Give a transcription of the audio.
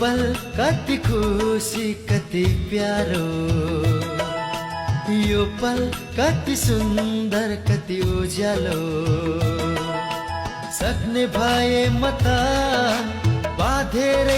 पल कति खुसी कति प्यारो, यो पल कति सुन्दर कति उज्यालो। सक्ने भए म त बाँधेर